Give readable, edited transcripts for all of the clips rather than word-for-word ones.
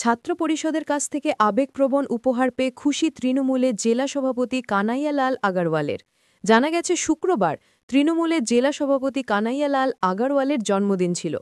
ছাত্র পরিষদের কাছ থেকে আবেগপ্রবণ উপহার পেয়ে খুশি তৃণমূলের জেলা সভাপতি কানাইয়ালাল আগারওয়ালের। জানা গেছে শুক্রবার তৃণমূলের জেলা সভাপতি কানাইয়ালাল আগারওয়ালের জন্মদিন ছিল।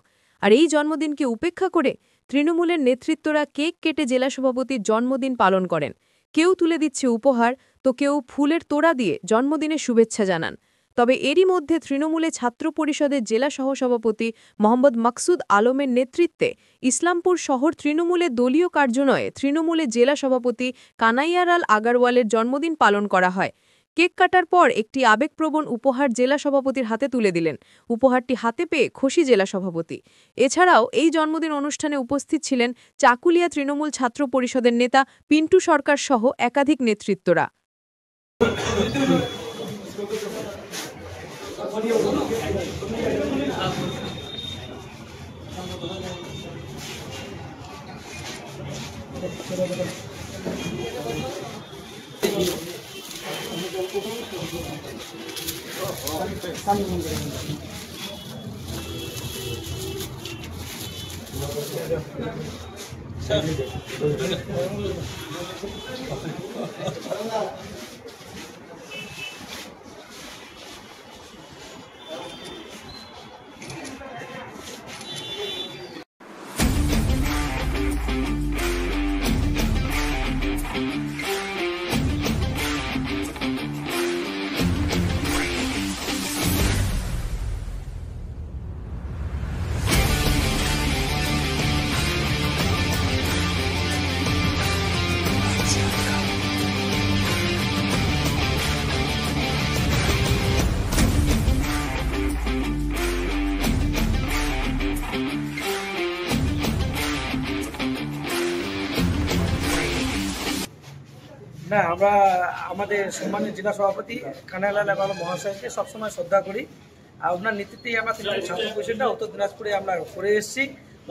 আর এই জন্মদিনকে উপেক্ষা করে তৃণমূলের নেতৃত্বরা কেক কেটে জেলা সভাপতির জন্মদিন পালন করেন। কেউ তুলে দিচ্ছে উপহার, তো কেউ ফুলের তোড়া দিয়ে জন্মদিনের শুভেচ্ছা জানান। তবে এরই মধ্যে তৃণমূলে ছাত্র পরিষদের জেলা সহসভাপতি মোহাম্মদ মাকসুদ আলমের নেতৃত্বে ইসলামপুর শহর তৃণমূলের দলীয় কার্যালয়ে তৃণমূলের জেলা সভাপতি কানাইয়ালাল আগারওয়ালের জন্মদিন পালন করা হয়। কেক কাটার পর একটি আবেগপ্রবণ উপহার জেলা সভাপতির হাতে তুলে দিলেন। উপহারটি হাতে পেয়ে খুশি জেলা সভাপতি। এছাড়াও এই জন্মদিন অনুষ্ঠানে উপস্থিত ছিলেন চাকুলিয়া তৃণমূল ছাত্র পরিষদের নেতা পিন্টু সরকার সহ একাধিক নেতৃত্বরা। না, আমরা আমাদের সম্মানিত জেলা সভাপতি কানাইয়ালাল আগারওয়াল মহাশয়কে সবসময় শ্রদ্ধা করি। আর ওনার নেতৃত্বেই আমরা ছাত্র পরিষদটা উত্তর দিনাজপুরে আমরা করে এসেছি।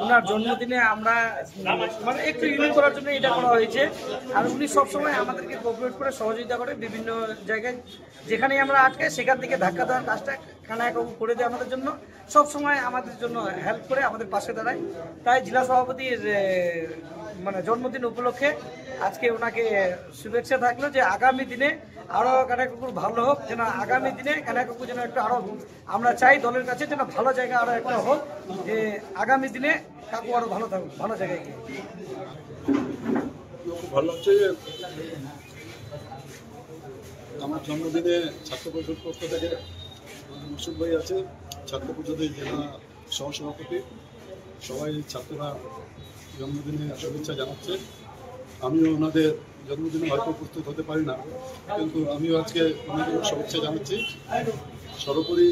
ওনার জন্মদিনে আমরা মানে একটু ইউনিট করার জন্য এটা করা হয়েছে। আর উনি সবসময় আমাদেরকে কোঅপারেট করে সহযোগিতা করে বিভিন্ন জায়গায়, যেখানেই আমরা আটকে সেখান থেকে ধাক্কা দেওয়ার কাজটা কানাইয়াবাবু করে দেয় আমাদের জন্য। সবসময় আমাদের জন্য হেল্প করে, আমাদের পাশে দাঁড়ায়। তাই জেলা সভাপতির মানে জন্মদিন উপলক্ষে আজকে ওনাকে শুভেচ্ছা থাকলো যে আগামী দিনে আরও কানাইয়াকুকুর ভালো হোক, যেন আগামী দিনে কানাইয়াকুকুর যেন একটু আরও আমরা চাই দলের কাছে যেন ভালো জায়গা আরও একটা হোক, যে আগামী দিনে কাকু আরও ভালো থাকুক, ভালো জায়গায় গিয়ে। খুব ভালো লাগছে যে আমার জন্মদিনে ছাত্র পরিষদ পক্ষ থেকে মুর্শিদ ভাই আছে, ছাত্র পরিষদের জেলা সহসভাপতি, সবাই ছাত্ররা জন্মদিনে শুভেচ্ছা জানাচ্ছে। আমিও ওনাদের জন্মদিনে হয়তো উপস্থিত হতে পারি না, কিন্তু আমিও আজকে ওনাদের শুভেচ্ছা জানাচ্ছি। সর্বোপরি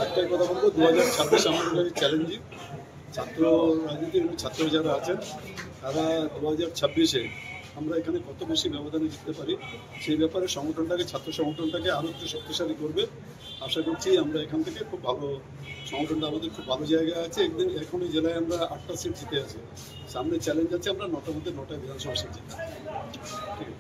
একটাই কথা বলবো, 2026 আমাদের চ্যালেঞ্জিং। ছাত্র রাজনীতি এবং ছাত্র যারা আছেন তারা 2026-এ আমরা এখানে কত বেশি ব্যবধানে জিততে পারি সেই ব্যাপারে সংগঠনটাকে, ছাত্র সংগঠনটাকে আরও একটু শক্তিশালী করবে। আশা করছি আমরা এখান থেকে খুব ভালো, সংগঠনটা আমাদের খুব ভালো জায়গায় আছে। একদিন এখন এই জেলায় আমরা 8টা সিট জিতে আছি, সামনে চ্যালেঞ্জ আছে আমরা 9টার মধ্যে 9টা বিধানসভা সিট জিততে। ঠিক আছে।